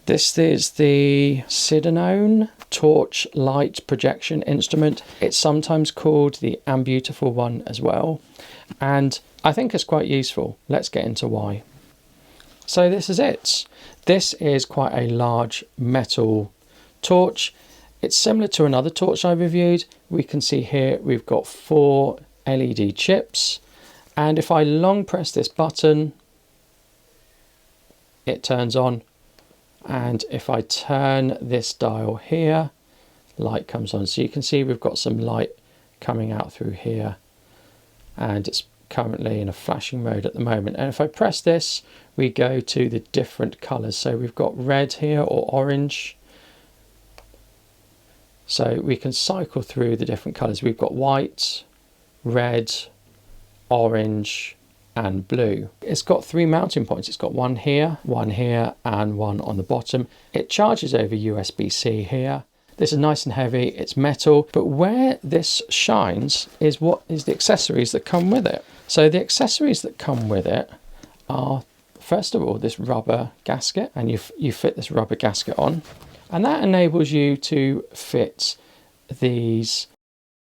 This is the SIDANDE Torch light projection instrument. It's sometimes called the Beautiful one as well, and I think it's quite useful. Let's get into why. So this is it. This is quite a large metal torch. It's similar to another torch I reviewed. We can see here we've got 4 LED chips, and if I long press this button, it turns on. And if I turn this dial here, light comes on. So you can see we've got some light coming out through here, and it's currently in a flashing mode at the moment. And if I press this, we go to the different colors. So we've got red here, or orange. So we can cycle through the different colors. We've got white, red, orange, and blue. It's got 3 mounting points. It's got one here, and one on the bottom. It charges over USB-C here. This is nice and heavy, it's metal, but where this shines is what is the accessories that come with it. So the accessories that come with it are, first of all, this rubber gasket, and you fit this rubber gasket on, and that enables you to fit these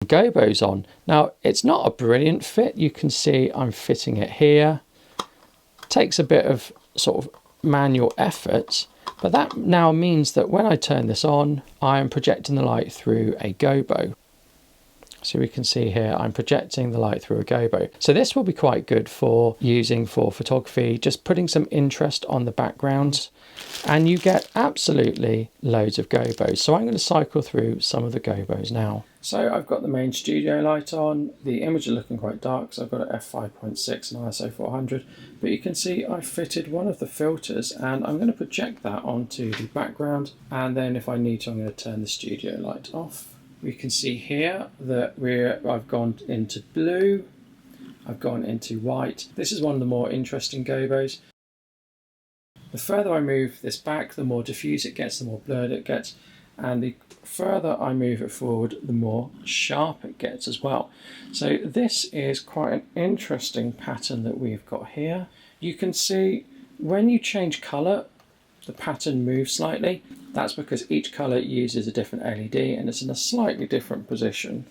gobos on. Now, it's not a brilliant fit. You can see I'm fitting it here. Takes a bit of sort of manual effort, but that now means that when I turn this on, I am projecting the light through a gobo. So we can see here I'm projecting the light through a gobo. So this will be quite good for using for photography, just putting some interest on the background, and you get absolutely loads of gobos. So I'm going to cycle through some of the gobos now. So I've got the main studio light on. The image is looking quite dark, so I've got an f5.6 and ISO 400, but you can see I fitted one of the filters, and I'm going to project that onto the background, and then if I need to, I'm going to turn the studio light off. We can see here that I've gone into blue, I've gone into white. This is one of the more interesting gobos. The further I move this back, the more diffuse it gets, the more blurred it gets, and the further I move it forward, the more sharp it gets as well. So this is quite an interesting pattern that we've got here. You can see when you change colour, the pattern moves slightly. That's because each colour uses a different LED and it's in a slightly different position.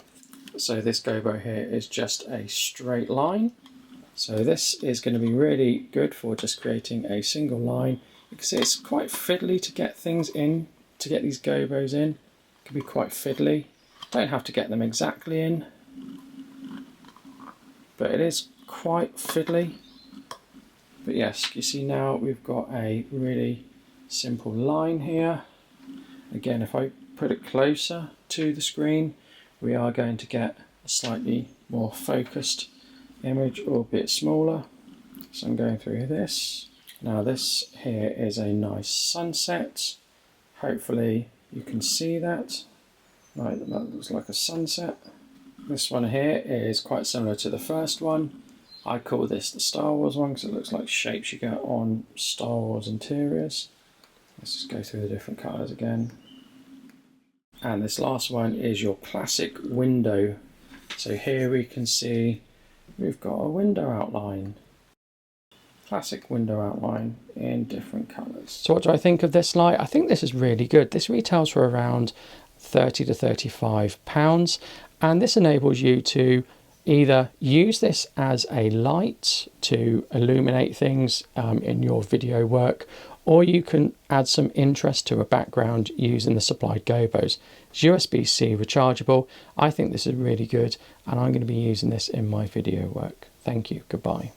So this gobo here is just a straight line. So this is going to be really good for just creating a single line. You can see it's quite fiddly to get things in, to get these gobos in. It can be quite fiddly. Don't have to get them exactly in, but it is quite fiddly. But yes, you see now we've got a really simple line here. Again, if I put it closer to the screen, we are going to get a slightly more focused image, albeit smaller. So I'm going through this. Now this here is a nice sunset. Hopefully you can see that. Right, that looks like a sunset. This one here is quite similar to the first one. I call this the Star Wars one because it looks like shapes you get on Star Wars interiors. Let's just go through the different colours again. And this last one is your classic window. So here we can see we've got a window outline. Classic window outline in different colours. So what do I think of this light? I think this is really good. This retails for around £30 to £35, and this enables you to either use this as a light to illuminate things in your video work, or you can add some interest to a background using the supplied gobos. It's USB-C rechargeable. I think this is really good, and I'm going to be using this in my video work. Thank you. Goodbye.